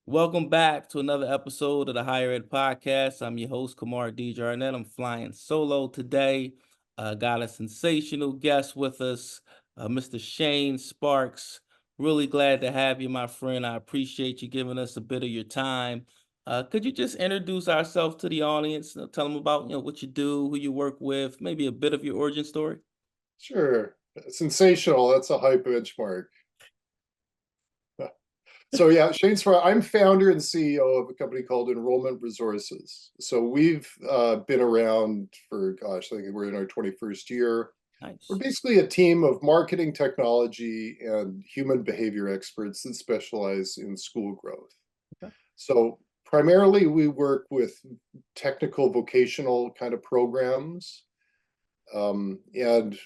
Welcome back to another episode of the Higher Ed Podcast. I'm your host, Kamar D. Jarnett. I'm flying solo today. Got a sensational guest with us, Mr. Shane Sparks. Really glad to have you, my friend. I appreciate you giving us a bit of your time. Could you just introduce ourselves to the audience? Tell them about what you do, who you work with, maybe a bit of your origin story. Sure. Sensational. That's a high benchmark. So yeah, Shane Sparrow, I'm founder and CEO of a company called Enrollment Resources. So we've been around for, gosh, I think we're in our 21st year. We're Nice. basically a team of marketing technology and human behavior experts that specialize in school growth. Okay. So primarily we work with technical vocational kind of programs. And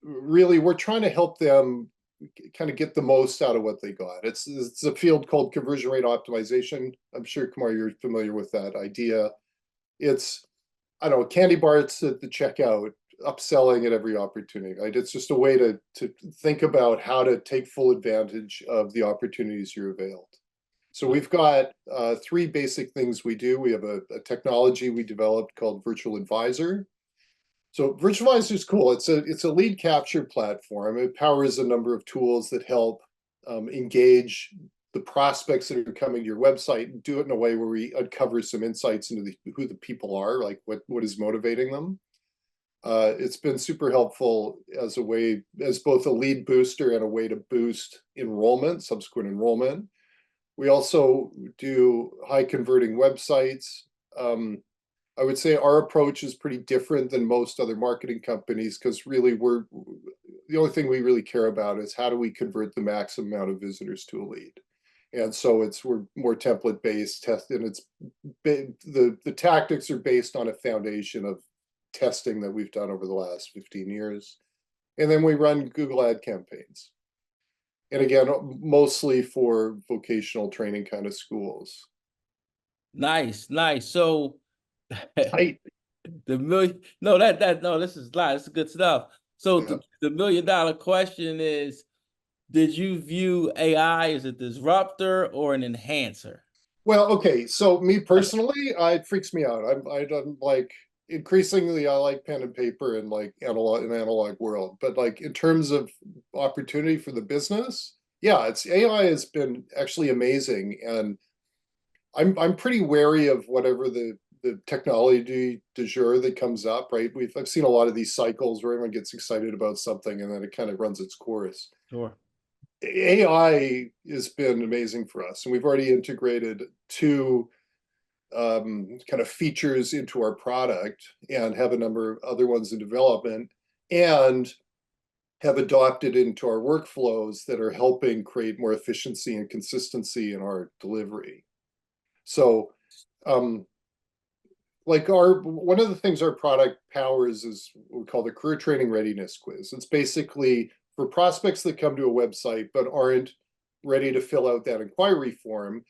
really we're trying to help them kind of get the most out of what they got. It's a field called conversion rate optimization. I'm sure, Kumar, you're familiar with that idea. It's, I don't know, candy bars at the checkout, upselling at every opportunity. Right? It's just a way to think about how to take full advantage of the opportunities you're availed. So we've got three basic things we do. We have a technology we developed called Virtual Advisor. So Virtualizer is cool. It's a lead capture platform. It powers a number of tools that help engage the prospects that are coming to your website and do it in a way where we uncover some insights into who the people are, like what is motivating them. It's been super helpful as a way, as both a lead booster and a way to boost enrollment, subsequent enrollment. We also do high converting websites. I would say our approach is pretty different than most other marketing companies because really the only thing we really care about is how do we convert the maximum amount of visitors to a lead. And so we're more template based test, and the tactics are based on a foundation of testing that we've done over the last 15 years. And then we run Google ad campaigns. And again, mostly for vocational training kind of schools. Nice, nice. So Tight. the million, no, no, this is live. This is good stuff. So Yeah. the $1 million question is, did you view AI as a disruptor or an enhancer? Well, okay. So me personally, it freaks me out. I don't like increasingly I like pen and paper and like analog world. But like in terms of opportunity for the business, yeah, it's AI has been actually amazing. And I'm pretty wary of whatever the technology du jour that comes up, right? I've seen a lot of these cycles where everyone gets excited about something and then it kind of runs its course. Sure. AI has been amazing for us, and we've already integrated two kind of features into our product and have a number of other ones in development and have adopted into our workflows that are helping create more efficiency and consistency in our delivery. So, um, like one of the things our product powers is what we call the career training readiness quiz. It's basically for prospects that come to a website but aren't ready to fill out that inquiry form.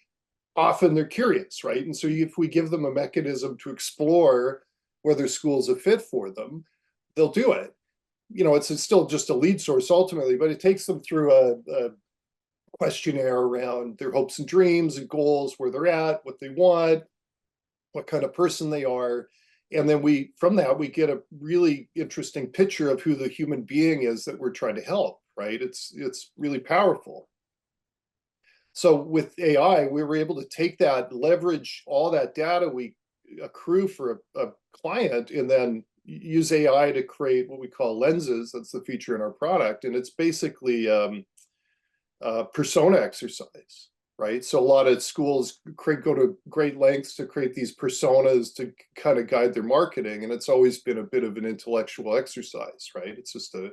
Often they're curious, right? And so if we give them a mechanism to explore whether school's a fit for them, they'll do it. It's still just a lead source ultimately, but it takes them through a questionnaire around their hopes and dreams and goals, where they're at, what they want, what kind of person they are. And then from that, we get a really interesting picture of who the human being is that we're trying to help, right? It's really powerful. So with AI, we were able to take that, leverage all that data we accrue for a client, and then use AI to create what we call lenses. That's the feature in our product. And it's basically persona exercise, right? So a lot of schools go to great lengths to create these personas to kind of guide their marketing. And it's always been a bit of an intellectual exercise, right? It's just a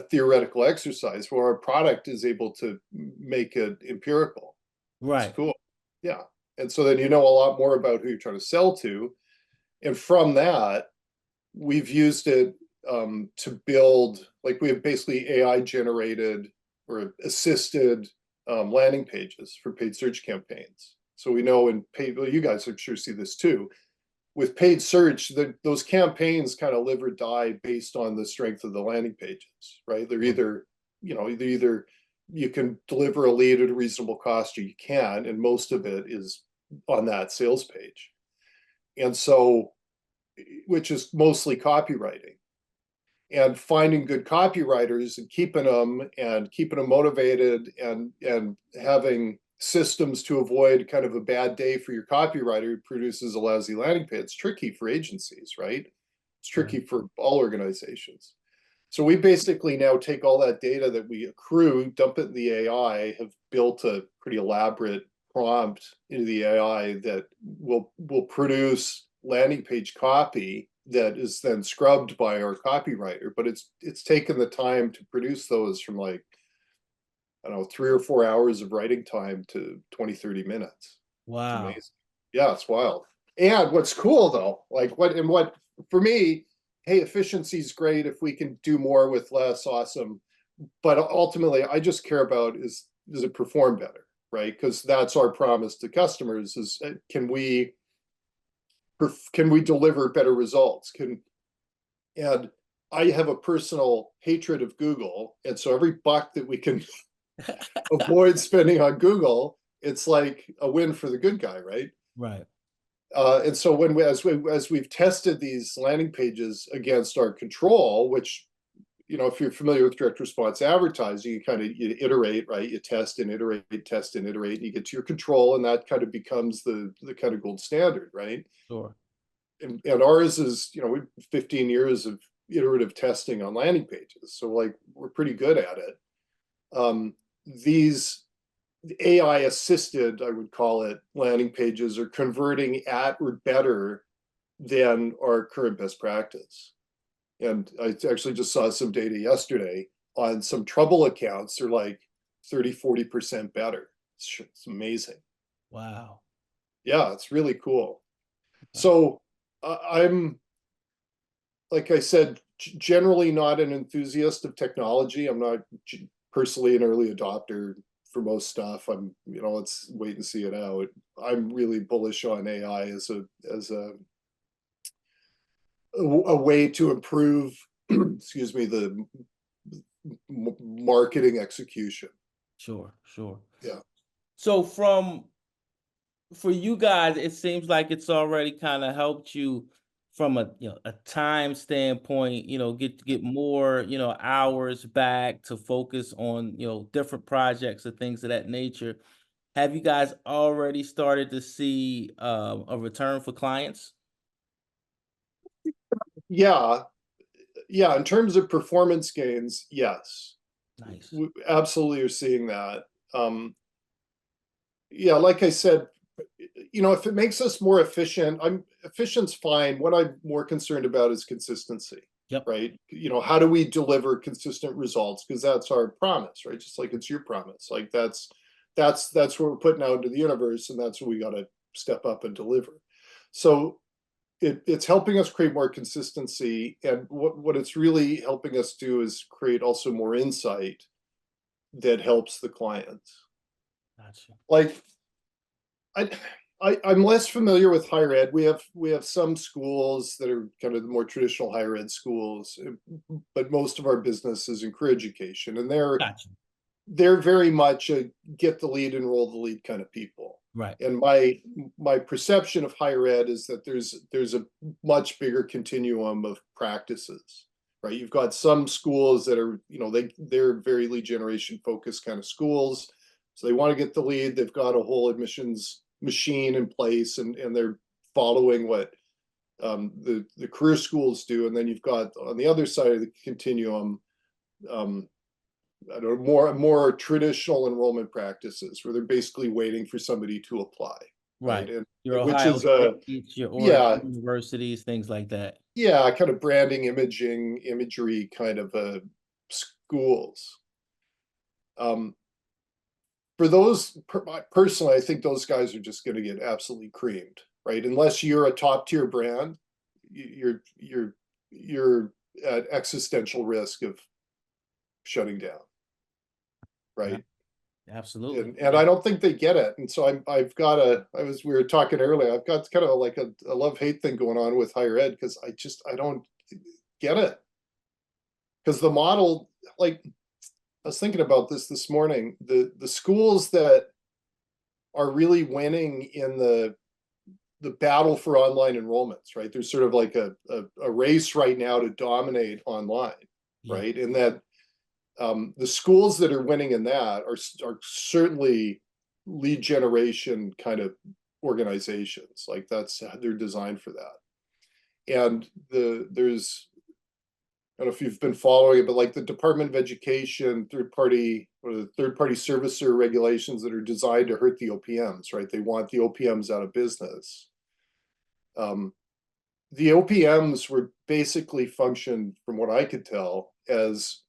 theoretical exercise where our product is able to make it empirical. It's Right. cool. Yeah. And so then a lot more about who you're trying to sell to. And from that, we've used it to build, like we have basically AI generated or assisted landing pages for paid search campaigns. So we know in paid, well, you guys I'm sure see this too. With paid search, those campaigns kind of live or die based on the strength of the landing pages, right? They're either you can deliver a lead at a reasonable cost, or you can, and most of it is on that sales page. And so, which is mostly copywriting, and finding good copywriters and keeping them motivated, and having systems to avoid kind of a bad day for your copywriter who produces a lousy landing page. It's tricky for agencies, right? It's Right. tricky for all organizations. So we basically now take all that data that we accrue, dump it in the AI, have built a pretty elaborate prompt into the AI that will produce landing page copy that is then scrubbed by our copywriter. But it's taken the time to produce those from, like, I don't know, 3 or 4 hours of writing time to 20, 30 minutes. It's Wow. amazing. Yeah, it's wild. And what's cool though, like what for me, hey, efficiency is great. If we can do more with less, awesome. But ultimately, I just care about is, does it perform better, right? Because that's our promise to customers: is can we deliver better results? And I have a personal hatred of Google, and so every buck that we can avoid spending on Google, it's like a win for the good guy, right? Right. And so as we've tested these landing pages against our control, which, if you're familiar with direct response advertising, you iterate, right? You test and iterate, and you get to your control, and that kind of becomes the kind of gold standard, right? Sure. And ours is, we 15 years of iterative testing on landing pages, so like we're pretty good at it. These AI assisted, I would call it, landing pages are converting at or better than our current best practice. And I actually just saw some data yesterday on some trouble accounts. They're like 30, 40% better. It's amazing. Wow. Yeah, it's really cool. Wow. So I'm, like I said, generally not an enthusiast of technology. I'm not personally an early adopter for most stuff. Let's wait and see it out. I'm really bullish on AI as a way to improve, excuse me, the marketing execution. Sure. Sure. Yeah. So for you guys, it seems like it's already kind of helped you from a time standpoint, get more, hours back to focus on, different projects or things of that nature. Have you guys already started to see a return for clients? Yeah. Yeah. In terms of performance gains, yes, Nice. we absolutely are seeing that. Yeah, like I said, if it makes us more efficient, efficient's fine. What I'm more concerned about is consistency, Yep. right? How do we deliver consistent results? Because that's our promise, right? Just like it's your promise. Like that's what we're putting out into the universe, and that's what we got to step up and deliver. So it's helping us create more consistency, and what it's really helping us do is create also more insight that helps the clients. Gotcha. Like, I, I'm less familiar with higher ed. We have some schools that are kind of the more traditional higher ed schools, but most of our business is in career education, and Gotcha. they're very much a get the lead, enroll the lead kind of people. Right. And my perception of higher ed is that there's a much bigger continuum of practices, right? You've got some schools that are, they're very lead generation focused kind of schools. So they want to get the lead. They've got a whole admissions machine in place, and they're following what the career schools do. And then you've got on the other side of the continuum, um, I don't know, more traditional enrollment practices where they're basically waiting for somebody to apply, right? Right. And Your which Ohio is a States, your Oregon yeah, universities, things like that. yeah, kind of branding, imagery kind of schools. Um, for those personally, I think those guys are just going to get absolutely creamed, right? Unless you're a top tier brand, you're at existential risk of shutting down, Yeah, right? absolutely. And I don't think they get it. And so I've got we were talking earlier, I've got kind of like a love-hate thing going on with higher ed, because I don't get it. Because the model, like, I was thinking about this morning. The schools that are really winning in the battle for online enrollments, right? There's sort of like a race right now to dominate online, Yeah. right? And that the schools that are winning in that are certainly lead generation kind of organizations. Like they're designed for that. And there's I don't know if you've been following it, but like the Department of Education third party servicer regulations that are designed to hurt the OPMs, right? They want the OPMs out of business. Um, the OPMs were basically functioned, from what I could tell, as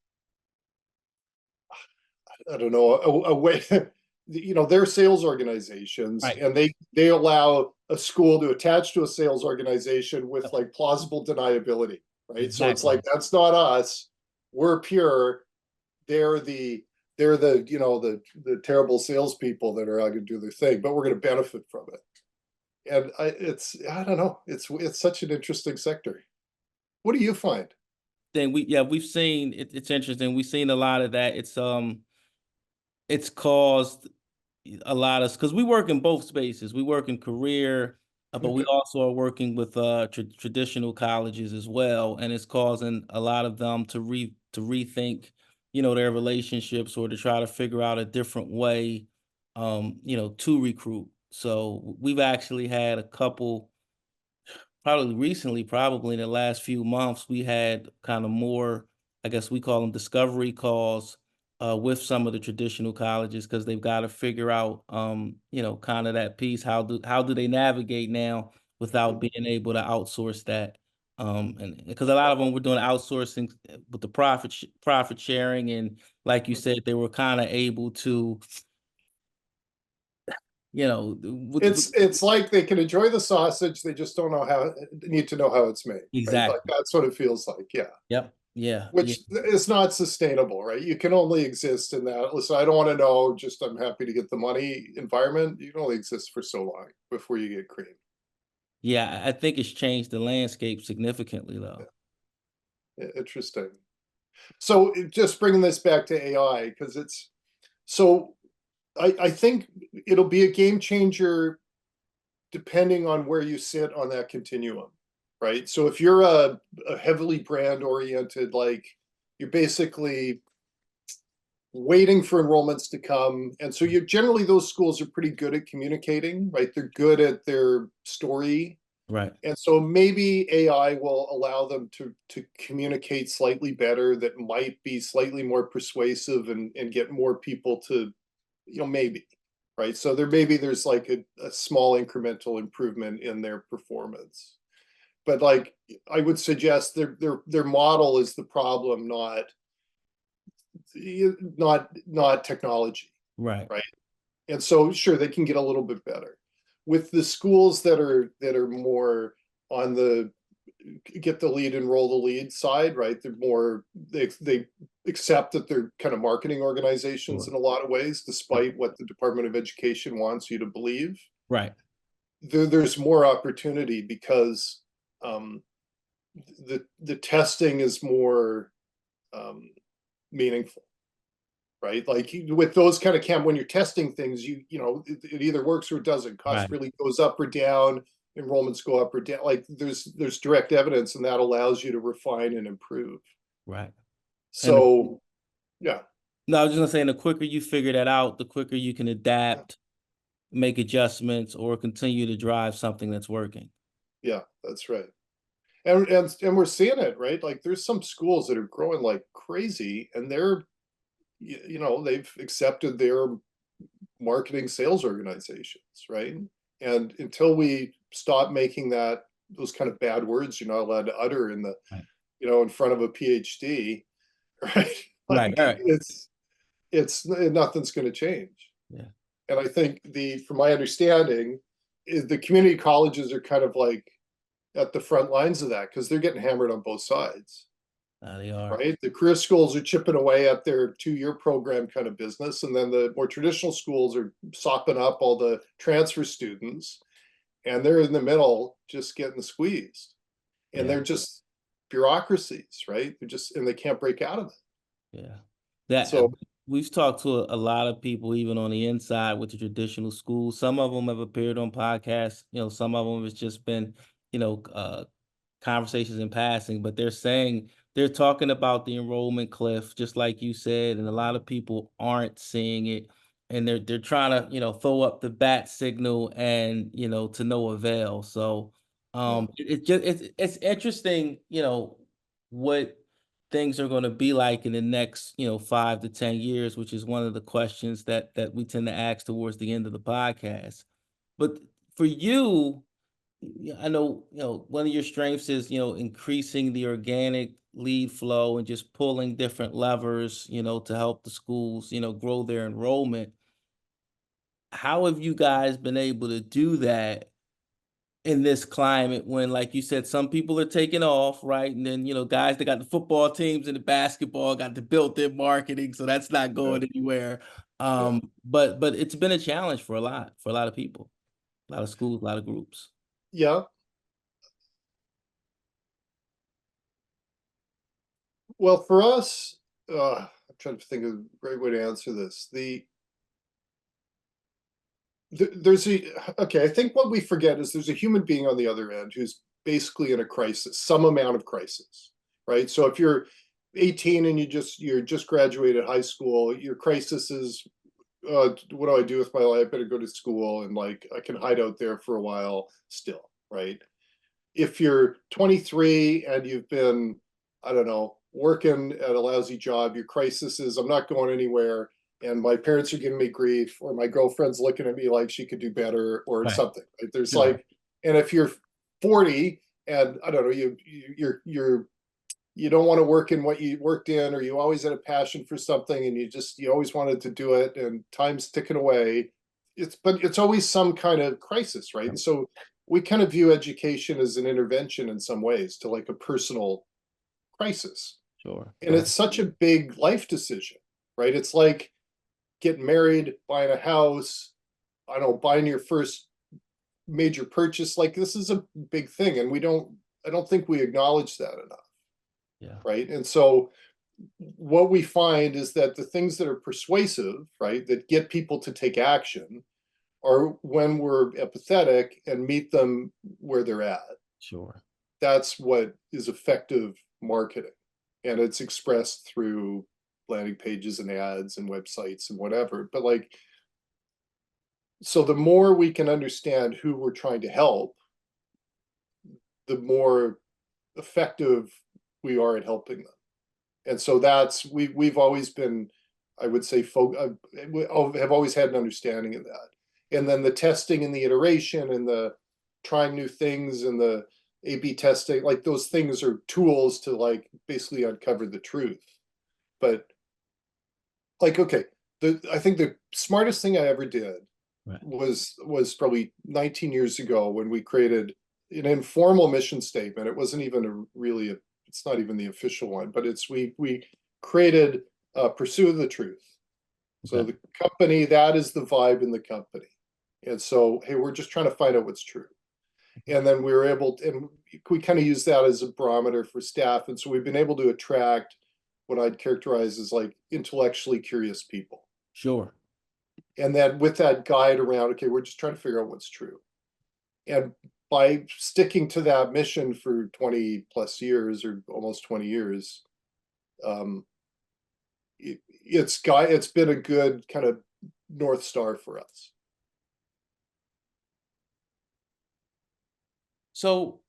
I don't know a way. They're sales organizations, Right. and they allow a school to attach to a sales organization with like plausible deniability, right? So it's Exactly. like, that's not us, we're pure. They're the the terrible salespeople that are out to do their thing, but we're going to benefit from it. And I don't know, it's such an interesting sector. What do you find? Then we've seen it's interesting. We've seen a lot of that. It's caused a lot of because we work in both spaces. We work in career, but we Okay. also are working with traditional colleges as well, and it's causing a lot of them to rethink, their relationships or to try to figure out a different way, to recruit. So we've actually had a couple. Probably recently, probably in the last few months, we had kind of more, I guess we call them discovery calls with some of the traditional colleges because they've got to figure out, kind of that piece. How do they navigate now without being able to outsource that? And because a lot of them were doing outsourcing with the profit sharing, and like you said, they were kind of able to, It's like they can enjoy the sausage, they just don't know how need to know how it's made, right? Like exactly. that's what it feels like. Yeah. Yep. Yeah. Yeah. Which is not sustainable, right? You can only exist in that. Listen, I don't want to know, just I'm happy to get the money environment. You can only exist for so long before you get creamed. Yeah, I think it's changed the landscape significantly, though. Interesting. So just bringing this back to AI, because so I think it'll be a game changer depending on where you sit on that continuum, right? So if you're a heavily brand oriented, like you're basically waiting for enrollments to come. And so you generally, those schools are pretty good at communicating, right? They're good at their story. Right, And so maybe AI will allow them to communicate slightly better, that might be slightly more persuasive and get more people to, maybe, right? So there's like a small incremental improvement in their performance. But like I would suggest their model is the problem, not technology, right, right? And so sure, they can get a little bit better with the schools that are more on the get the lead, enroll the lead side, right? They accept that they're kind of marketing organizations sure. in a lot of ways, Right, despite what the Department of Education wants you to believe. right, There's more opportunity because um, the testing is more um, meaningful, right? Like with those kind of when you're testing things, it either works or it doesn't. Cost right, really goes up or down, enrollments go up or down. Like there's direct evidence, and that allows you to refine and improve. right. And So yeah, no, I was just gonna say, and the quicker you figure that out, the quicker you can yeah, adapt, make adjustments, or continue to drive something that's working. yeah, that's right. And we're seeing it, right? Like there's some schools that are growing like crazy, and they've accepted their marketing sales organizations, right? And until we stop making those kind of bad words you're not allowed to utter Right, in front of a PhD, right? right, Like right. it's nothing's going to change. Yeah, And I think from my understanding, is the community colleges are kind of like at the front lines of that because they're getting hammered on both sides, they are. right? The career schools are chipping away at their 2-year program kind of business, and then the more traditional schools are sopping up all the transfer students, and they're in the middle just getting squeezed. And Yeah, they're just bureaucracies, right? They're just, and they can't break out of it. yeah. That So we've talked to a lot of people, even on the inside with the traditional schools. Some of them have appeared on podcasts. Some of them has just been, you know, uh, conversations in passing, but they're talking about the enrollment cliff, just like you said, and a lot of people aren't seeing it, and they're trying to throw up the bat signal, and to no avail. So yeah, it's interesting, what things are going to be like in the next 5 to 10 years, which is one of the questions that we tend to ask towards the end of the podcast. But for you, yeah, I know, one of your strengths is, increasing the organic lead flow and just pulling different levers, to help the schools, grow their enrollment. How have you guys been able to do that in this climate when, like you said, some people are taking off, right? And then, guys that got the football teams and the basketball got the built-in marketing, so that's not yeah, going anywhere. yeah. But it's been a challenge for a lot of people, a lot of schools, a lot of groups. Yeah. Well, for us, I'm trying to think of the right way to answer this. There's a okay. I think what we forget is there's a human being on the other end who's basically in a crisis, some amount of crisis, right? So if you're 18 and you're just graduated high school, your crisis is, what do I do with my life? I better go to school, and like I can hide out there for a while still, right? If you're 23 and you've been, I don't know, working at a lousy job, your crisis is I'm not going anywhere, and my parents are giving me grief, or my girlfriend's looking at me like she could do better, or Right. something. Right? There's Sure. like, and if you're 40 and I don't know, you don't want to work in what you worked in, or you always had a passion for something and you always wanted to do it, and time's ticking away. But it's always some kind of crisis, right? And so we kind of view education as an intervention in some ways to like a personal crisis. Sure. And it's such a big life decision, right? It's like getting married, buying a house, I don't know, buying your first major purchase. Like this is a big thing. And I don't think we acknowledge that enough, Yeah. right? And so what we find is that the things that are persuasive, right, that get people to take action are when we're empathetic and meet them where they're at. Sure. That's what is effective marketing. And it's expressed through landing pages and ads and websites and whatever. But like, so the more we can understand who we're trying to help, the more effective we are at helping them. And so we've always been, I would say, have always had an understanding of that. And then the testing and the iteration and the trying new things and the A/B testing, like those things are tools to like basically uncover the truth. But like, okay, I think the smartest thing I ever did Right. was probably 19 years ago when we created an informal mission statement. It wasn't even it's not even the official one, but we created Pursuit of the Truth. So Okay. the company, that is the vibe in the company. And so, hey, we're just trying to find out what's true. And then we were able to, and we kind of use that as a barometer for staff. And so we've been able to attract what I'd characterize as like intellectually curious people. Sure. And then with that guide around, okay, we're just trying to figure out what's true. And by sticking to that mission for 20 plus years or almost 20 years, um, it's been a good kind of North Star for us. So,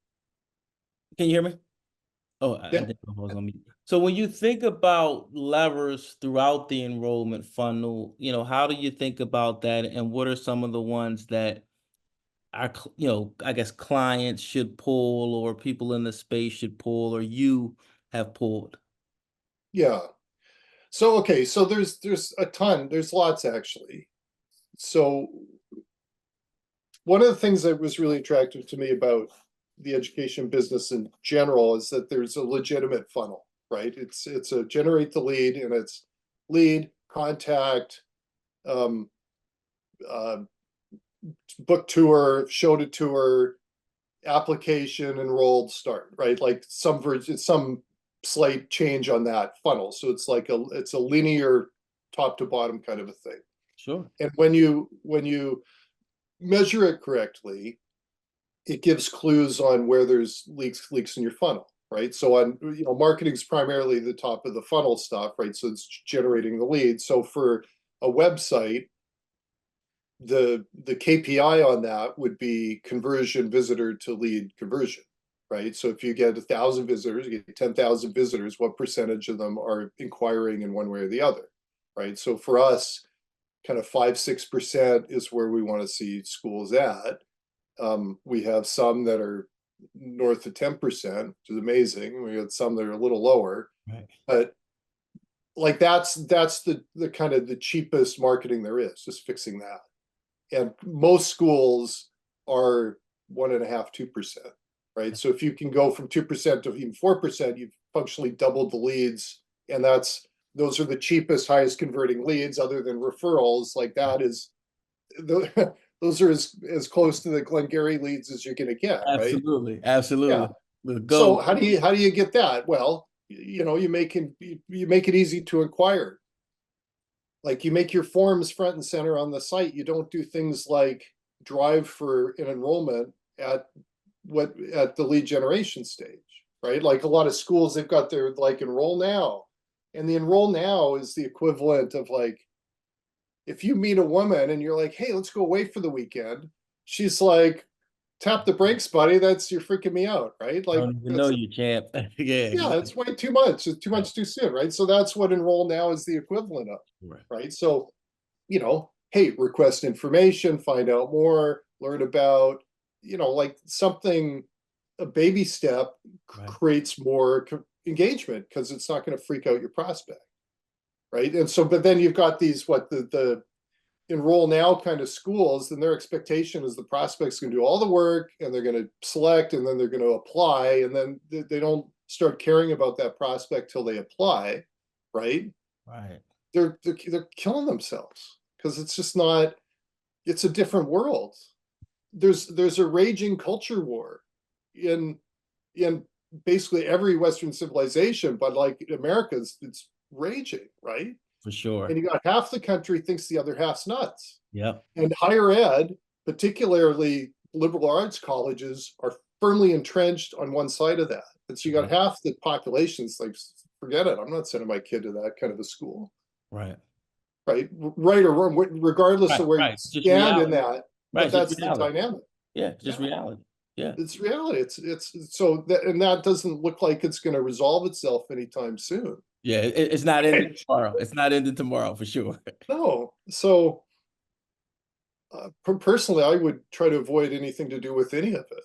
can you hear me? Oh, I Yeah. didn't know if I was on mute. So when you think about levers throughout the enrollment funnel, how do you think about that, and what are some of the ones that I guess clients should pull, or people in the space should pull, or you have pulled? Yeah. So okay, so there's a ton, there's lots actually. So one of the things that was really attractive to me about the education business in general is that there's a legitimate funnel, right? It's a generate the lead, and it's lead, contact, um, uh, book tour, show to tour, application, enrolled, start, right? Like some version, some slight change on that funnel. So it's like it's a linear top to bottom kind of a thing. Sure. And when you measure it correctly, it gives clues on where there's leaks in your funnel, right? So on, marketing is primarily the top of the funnel stuff, right? So it's generating the lead. So for a website, the KPI on that would be conversion visitor to lead conversion, right? So if you get 1,000 visitors, you get 10,000 visitors, what percentage of them are inquiring in one way or the other, right? So for us, kind of 5-6% is where we want to see schools at. We have some that are north of 10%, which is amazing. We got some that are a little lower, Right. but like that's the kind of the cheapest marketing there is, just fixing that. And most schools are 1.5%, 2%, right? So if you can go from 2% to even 4%, you've functionally doubled the leads, and those are the cheapest, highest converting leads, other than referrals. Like that is those are as close to the Glengarry leads as you're going to get, right? Absolutely. Yeah. Absolutely. The So goal. how do you get that? Well, you make it easy to inquire. Like you make your forms front and center on the site. You don't do things like drive for an enrollment at the lead generation stage, right? Like a lot of schools, they've got their like enroll now, and the enroll now is the equivalent of like if you meet a woman and you're like, hey, let's go away for the weekend. She's like, tap the brakes, buddy. You're freaking me out, right? I Like don't even know that's you, champ. Yeah, yeah, exactly. it's way too much. It's too Right. much too soon, right? So that's what enroll now is the equivalent of, Right. right? So, hey, request information, find out more, learn about, like something, a baby step Right. creates more engagement because it's not going to freak out your prospect, right? And so, but then you've got these, the enroll now kind of schools, then their expectation is the prospect's going to do all the work and they're going to select and then they're going to apply, and then they don't start caring about that prospect till they apply, right? Right. They're killing themselves because it's just not. It's a different world. There's a raging culture war in in basically every Western civilization, but like America's, it's raging, right? For sure. And you got half the country thinks the other half's nuts. Yep. And higher ed, particularly liberal arts colleges, are firmly entrenched on one side of that. And so you got half the population's like, forget it, I'm not sending my kid to that kind of a school. Right. Right or wrong, regardless Right. of where you Right. Just stand in reality. that. Right. But Just that's the reality. dynamic. Yeah. Just Yeah, reality. Yeah. it's reality. It's so that, and that doesn't look like it's going to resolve itself anytime soon. Yeah. It's not ending tomorrow. It's not ending tomorrow for sure. No. So personally, I would try to avoid anything to do with any of it.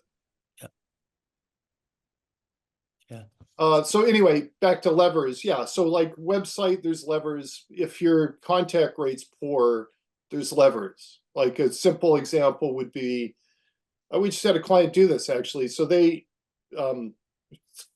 Yeah. Yeah. So anyway, back to levers. Yeah. So like website, there's levers. If your contact rate's poor, there's levers. Like a simple example would be, we just had a client do this actually. So they,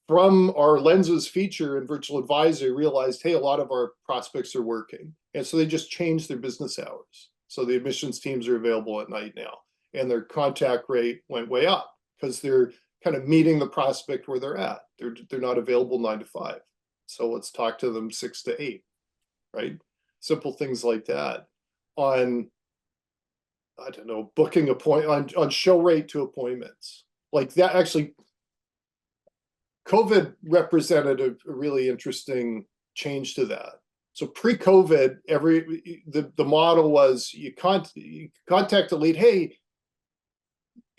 from our lenses feature in Virtual Advisor, realized, hey, a lot of our prospects are working. And so they just changed their business hours. So the admissions teams are available at night now, and their contact rate went way up because they're kind of meeting the prospect where they're at. They're not available 9 to 5. So let's talk to them 6 to 8, right? Simple things like that. On, I don't know, booking on show rate to appointments. Like that actually, COVID represented a really interesting change to that. So pre-COVID, the model was you contact the lead.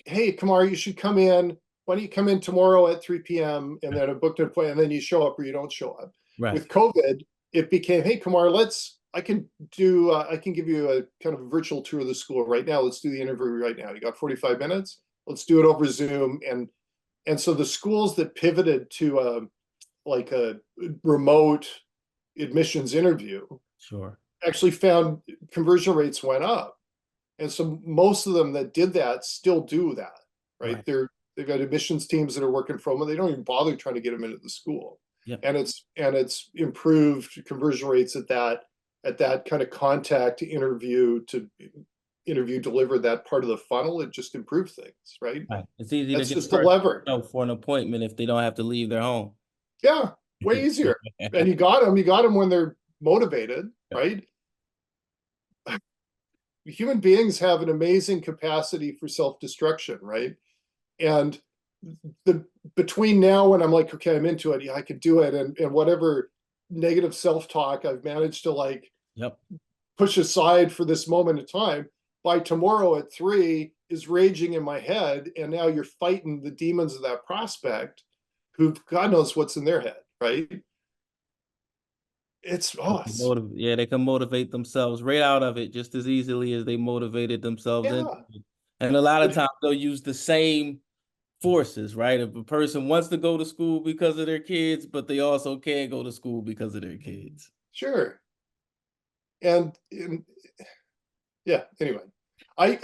Hey, Kamar, you should come in. Why don't you come in tomorrow at 3 p.m. and then a booked appointment, and then you show up or you don't show up. Right. With COVID, it became, hey, Kamar, I can give you a kind of a virtual tour of the school right now. Let's do the interview right now. You got 45 minutes. Let's do it over Zoom. And so the schools that pivoted to like a remote admissions interview Sure. actually found conversion rates went up. And so most of them that did that still do that, right? Right. They've got admissions teams that are working from them. They don't even bother trying to get them into the school. Yep. And it's improved conversion rates at that kind of contact interview to interview deliver that part of the funnel. It just improved things, right? Right. It's easy to That's get just a a person lever. for an appointment if they don't have to leave their home. Yeah. way easier. And you got them when they're motivated, right? Human beings have an amazing capacity for self-destruction, right? And the between now and I'm like, okay, I'm into it, yeah, I could do it, and whatever negative self-talk I've managed to like Yep. push aside for this moment of time, by tomorrow at 3 is raging in my head, and now you're fighting the demons of that prospect who God knows what's in their head, right? It's They oh can it's, yeah, they can motivate themselves right out of it just as easily as they motivated themselves into yeah, it. And a lot of but times they'll use the same forces, right? If a person wants to go to school because of their kids, but they also can't go to school because of their kids. sure. And yeah, anyway, I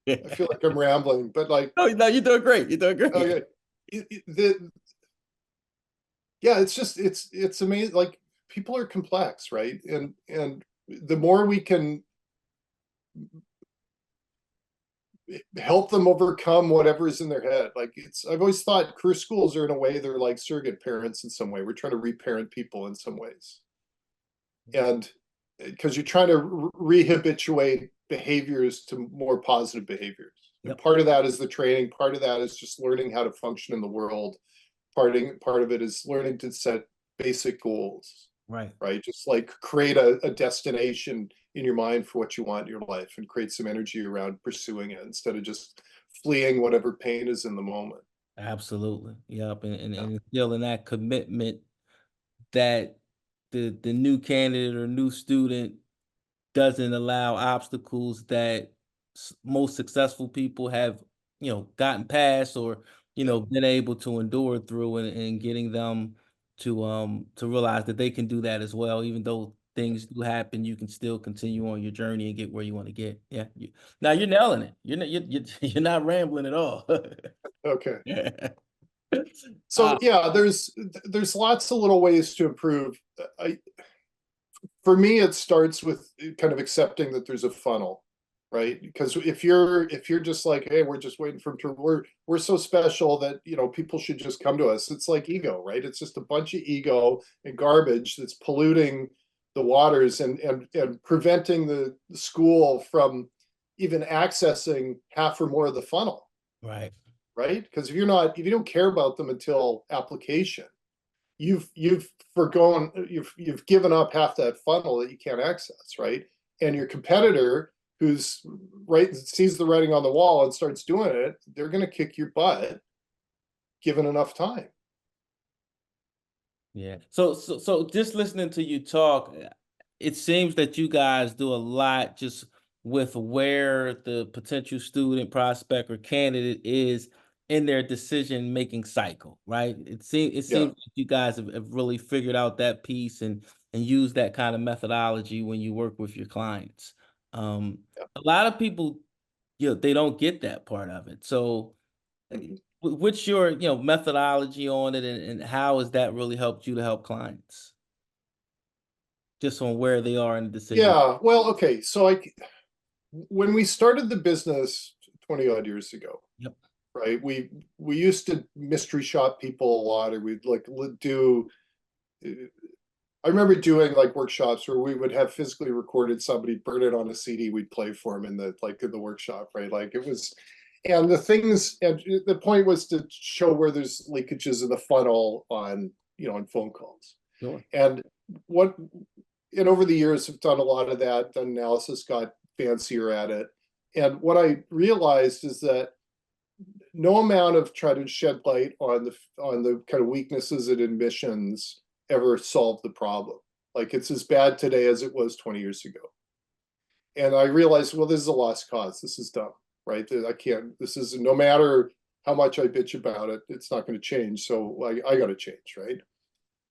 I feel like I'm rambling, but like, Oh, no, you're doing great. You're doing great. okay, the yeah, it's just it's amazing. Like, people are complex, right? And the more we can help them overcome whatever is in their head, like, it's I've always thought career schools are, in a way, they're like surrogate parents in some way. We're trying to reparent people in some ways, and because you're trying to rehabituate behaviors to more positive behaviors. And Yep. part of that is the training, part of that is just learning how to function in the world, part of it is learning to set basic goals, Right. right? Just like create a destination in your mind for what you want in your life, and create some energy around pursuing it instead of just fleeing whatever pain is in the moment. Absolutely. Yep. Yeah. And instilling that commitment that the new candidate or new student doesn't allow obstacles that most successful people have, gotten past or, Yeah. been able to endure through and getting them to realize that they can do that as well. Even though things do happen, you can still continue on your journey and get where you want to get. Yeah. Now you're nailing it. You're not, you're not rambling at all. Okay. Yeah. So yeah, there's lots of little ways to improve. I For me, it starts with kind of accepting that there's a funnel, right? Because if you're just like, hey, we're just waiting for him to, we're so special that people should just come to us. It's like ego, right? It's just a bunch of ego and garbage that's polluting the waters, and preventing the school from even accessing half or more of the funnel, Right. right? Because if you don't care about them until application, you've forgone you've given up half that funnel that you can't access, right? And your competitor, who's right, sees the writing on the wall and starts doing it, they're going to kick your butt given enough time. Yeah. So just listening to you talk, it seems that you guys do a lot just with where the potential student, prospect, or candidate is in their decision making cycle, right? It seems Yeah. like you guys have really figured out that piece and use that kind of methodology when you work with your clients. Um, Yeah. a lot of people, they don't get that part of it. So Mhm. what's your, methodology on it, and how has that really helped you to help clients? Just on where they are in the decision. Yeah, well, okay, so when we started the business 20 odd years ago, Yep. right, we used to mystery shop people a lot, or we'd like do I remember doing like workshops where we would have physically recorded somebody, burn it on a CD, we'd play for them in the workshop, right? Like, it was, and the point was to show where there's leakages in the funnel on phone calls. Sure. And what and over the years have done a lot of that, done analysis, got fancier at it. And what I realized is that no amount of trying to shed light on the kind of weaknesses in admissions ever solved the problem. Like, it's as bad today as it was 20 years ago. And I realized, well, this is a lost cause. This is dumb, right? I can't. This is, no matter how much I bitch about it, it's not going to change. So I got to change, right?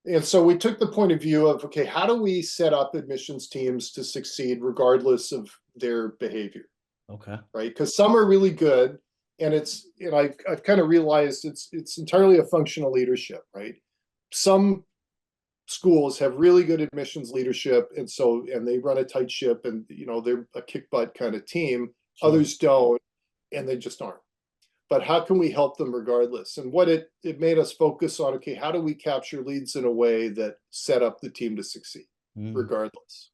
And so we took the point of view of, okay, how do we set up admissions teams to succeed regardless of their behavior? Okay. Right? Because some are really good, and I've kind of realized it's entirely a functional leadership, right? Some schools have really good admissions leadership, and they run a tight ship, and they're a kick butt kind of team. Sure. Others don't, and they just aren't. but how can we help them regardless? And what it made us focus on, okay, how do we capture leads in a way that set up the team to succeed Mm, regardless?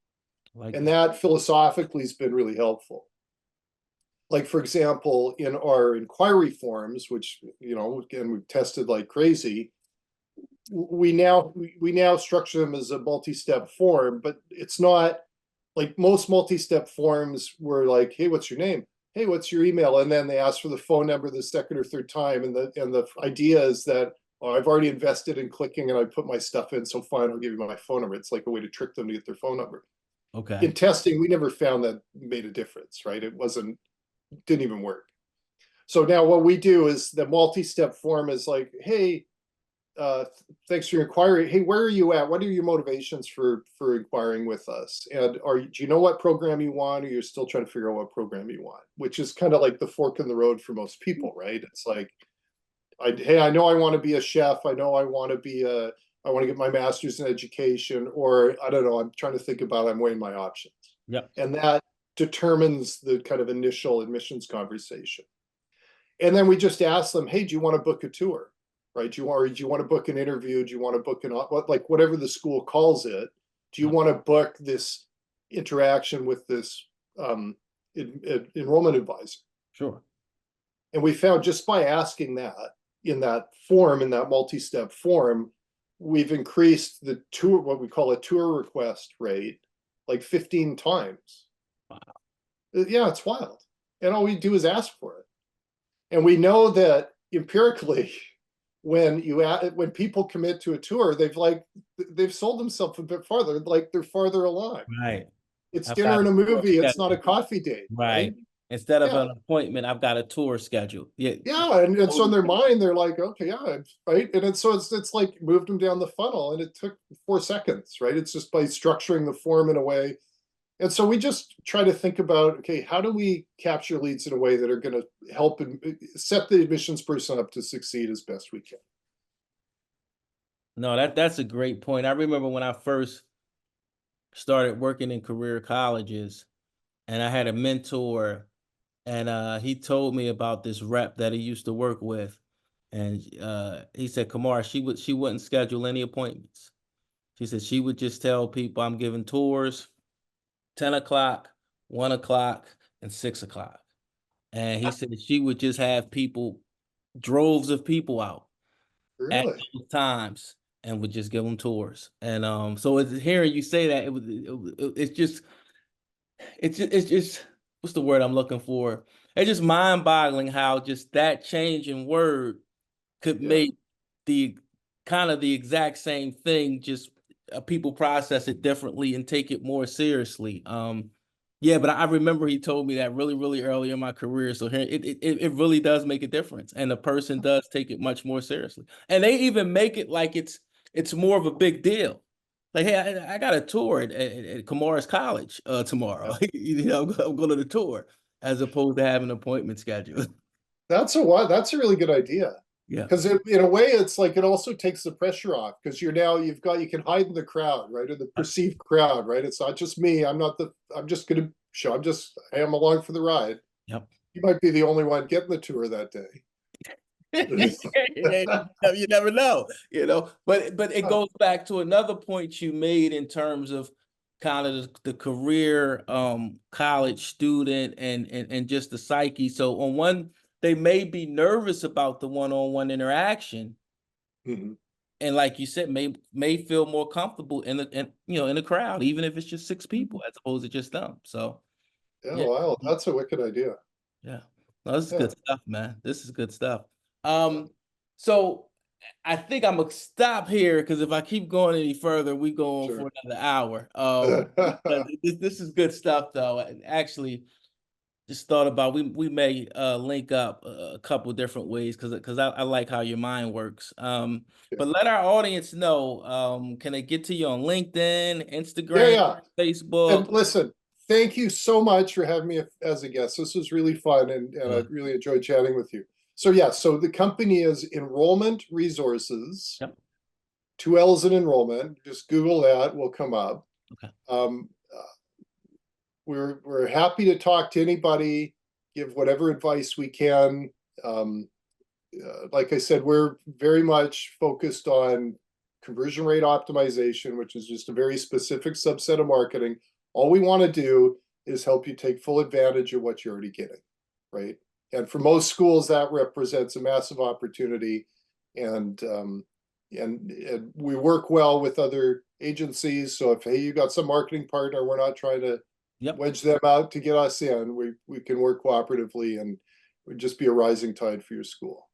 like And that. that philosophically has been really helpful. Like, for example, in our inquiry forms, which, again, we've tested like crazy, we now structure them as a multi-step form, but it's not like most multi-step forms were like, hey, what's your name? Hey, what's your email? And then they ask for the phone number the second or third time. And the idea is that, oh, I've already invested in clicking and I put my stuff in, so fine, I'll give you my phone number. It's like a way to trick them to get their phone number. Okay. In testing, we never found that made a difference, right? Didn't even work. So now what we do is the multi-step form is like, hey, thanks for your inquiry. Hey, where are you at? What are your motivations for inquiring with us? And do you know what program you want, or you're still trying to figure out what program you want? Which is kind of like the fork in the road for most people, right? It's like, hey, I know I want to be a chef. I know I want to get my master's in education, or I don't know. I'm trying to think about. I'm weighing my options, Yep. and that determines the kind of initial admissions conversation. And then we just ask them, hey, do you want to book a tour? Right? Do you want to book an interview? Do you want to book like whatever the school calls it? Do you Yep. want to book this interaction with this enrollment advisor? Sure. And we found just by asking that in that form, in that multi-step form, we've increased the tour, what we call a tour request rate, like 15 times. Wow. Yeah, it's wild. And all we do is ask for it. And we know that empirically, when people commit to a tour, they've sold themselves a bit farther, like they're farther along. Right. It's I've dinner got and a a tour movie. It's not a schedule. coffee date, Right. right? Instead of Yeah. an appointment, I've got a tour schedule. Yeah. Yeah. And so in their mind, they're like, okay, yeah, right. And it's like moved them down the funnel, and it took 4 seconds, right? It's just by structuring the form in a way. And so we just try to think about, okay, how do we capture leads in a way that are going to help and set the admissions person up to succeed as best we can? No, that's a great point. I remember when I first started working in career colleges, and I had a mentor, and he told me about this rep that he used to work with, and he said, "Kamar, she wouldn't schedule any appointments. She said she would just tell people I'm giving tours 10 o'clock, 1 o'clock, and 6 o'clock." And he said she would just have people, droves of people out at Really? those times, and would just give them tours. And so it's hearing you say that, it's just what's the word I'm looking for? It's just mind-boggling how just that change in word could Yeah. make the kind of the exact same thing, just people process it differently and take it more seriously. Yeah, but I remember he told me that really, really early in my career. So here, it really does make a difference, and the person does take it much more seriously. And they even make it like it's more of a big deal. Like, hey, I got a tour at Kamara's College Yeah. tomorrow. I'm going to the tour, as opposed to having an appointment scheduled. That's a really good idea. Yeah. Because in a way, it's like it also takes the pressure off, because you can hide in the crowd, right? Or the perceived crowd, right? It's not just me. I'm just gonna show, I am along for the ride. Yep. You might be the only one getting the tour that day. You never know. But it goes back to another point you made in terms of kind of the career college student and just the psyche. So on one, they may be nervous about the one-on-one interaction, Mhm. and like you said, may feel more comfortable in the crowd, even if it's just six people as opposed to just them. So Yeah, yeah. wow, that's a wicked idea. Yeah. No, this is Yeah, good stuff, man. This is good stuff. So I think I'm gonna stop here because if I keep going any further, we go on sure. for another hour. But this is good stuff though. And actually just thought about we may link up a couple different ways because I like how your mind works. Yeah, But let our audience know, can they get to you on LinkedIn, yeah, Instagram, yeah. And Facebook? listen, thank you so much for having me as a guest. This was really fun, and I Uh, really enjoyed chatting with you. So yeah, so the company is Enrollment Resources. yep. Two L's in enrollment. Just Google that, will come up. Okay. Um, we're happy to talk to anybody, give whatever advice we can. Like I said, we're very much focused on conversion rate optimization, which is just a very specific subset of marketing. All we want to do is help you take full advantage of what you're already getting, right? And for most schools, that represents a massive opportunity. And and we work well with other agencies. So if, hey, you got some marketing partner, we're not trying to Yep. wedge them out to get us in. We can work cooperatively, and it would just be a rising tide for your school.